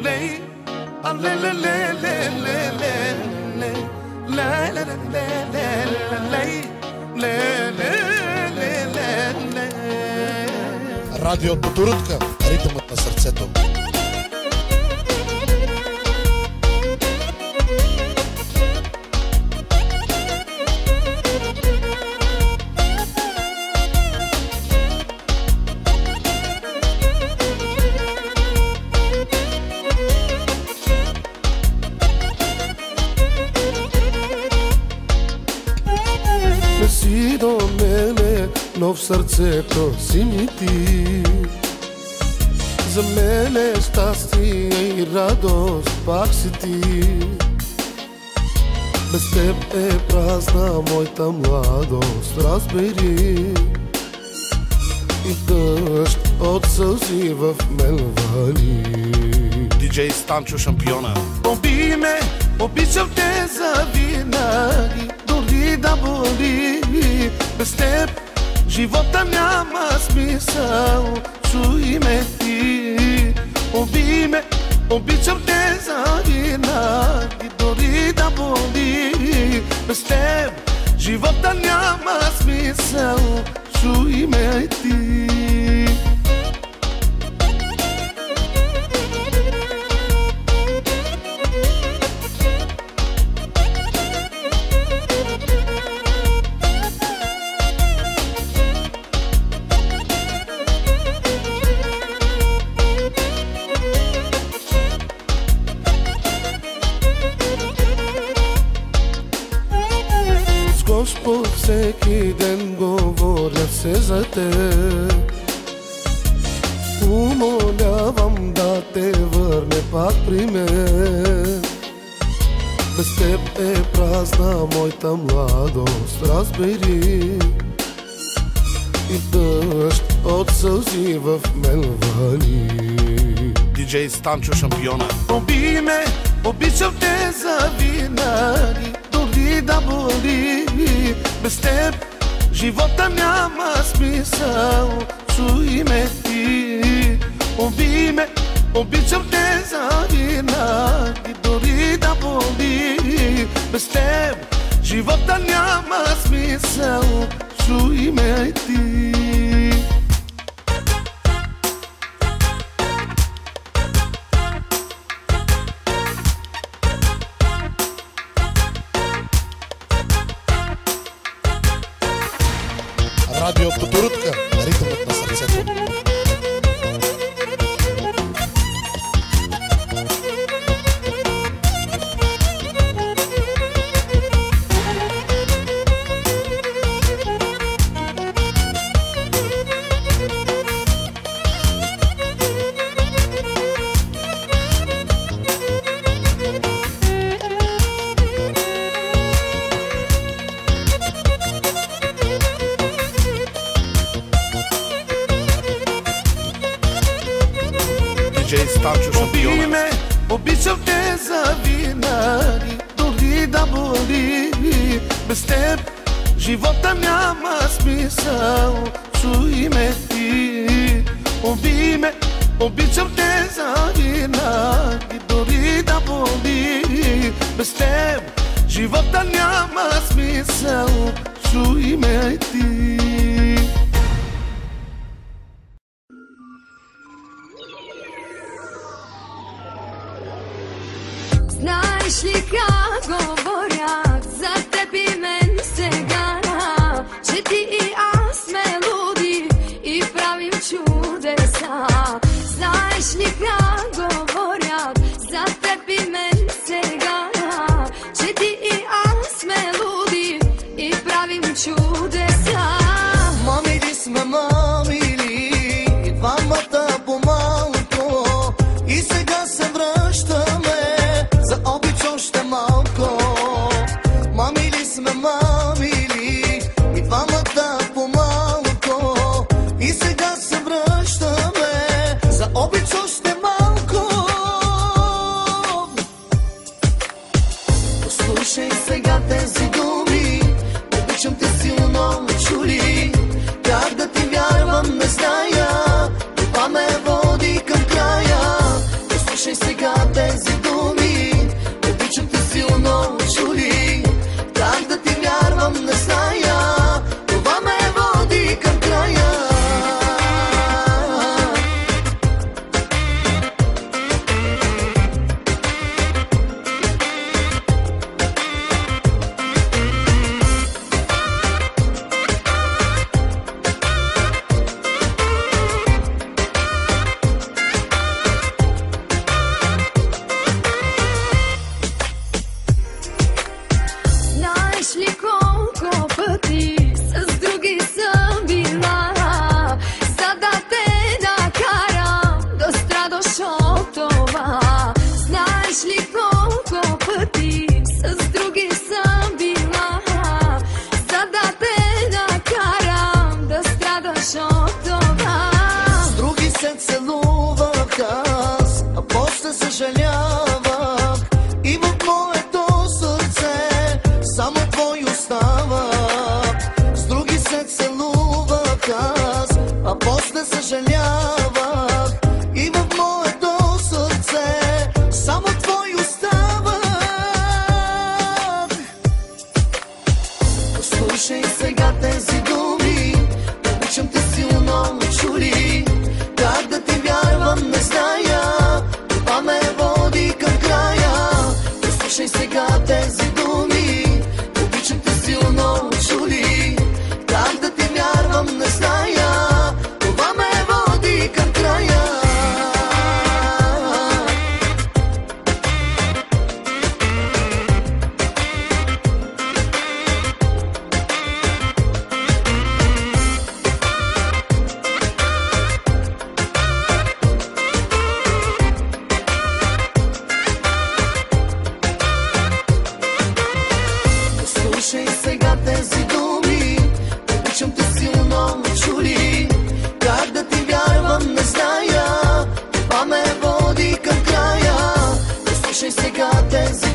lej, a le le le le le le le le le le le le. Радио Бутурутка, ритъмът на сърцето. Не си до мене, но в сърцето си ми ти. За мене щастие и радост пак си ти. Без теб е празна моята младост, разбери. И дъжд от сълзи в мен вали. Диджей Станчо шампиона. Оби ме, обичам те завинаги, дори да боли. Без теб живота няма смисъл, чуй ме ти. Оби ме, обичам те завинаги, дори да боли. Без теб живота няма смисъл, чуй ме ти. Господ всеки ден говоря се за теб. Умолявам да те върне пак при мен. Без теб е празна моята младост, разбери. И дъжд от сълзи в мен вали. Диджей Станчо шампиона. Оби ме, обичам те завинаги, дори да боли. Без теб живота няма смисъл, чуй ме ти. Оби ме, обичам те завинаги, дори да боли. Без теб живота няма смисъл, чуй ме ти. Радио Бутурутка, ритъмът на сърцето. Оби ме, обичам те завинаги, дори да боли. Без теб живота няма смисъл, чуй ме ти. Оби ме, обичам те завинаги, дори да боли. Без теб живота няма смисъл, чуй ме ти. Знаеш ли как говорят за теб и мен сега, че ти и аз сме луди и правим чудеса? Знаеш ли как говорят за теб и мен сега, че ти и аз сме луди и правим чудеса? Мамили сме, мамили, и двамата по-малко, и сега се връщаме за обич още малко. Мамили сме, мамили, и двамата по-малко, и сега се връщаме за обич още малко. Послушай сега тези думи, обичам те силно, чули. Как да ти вярвам, не зная, това ме води към края. Послушай сега сега те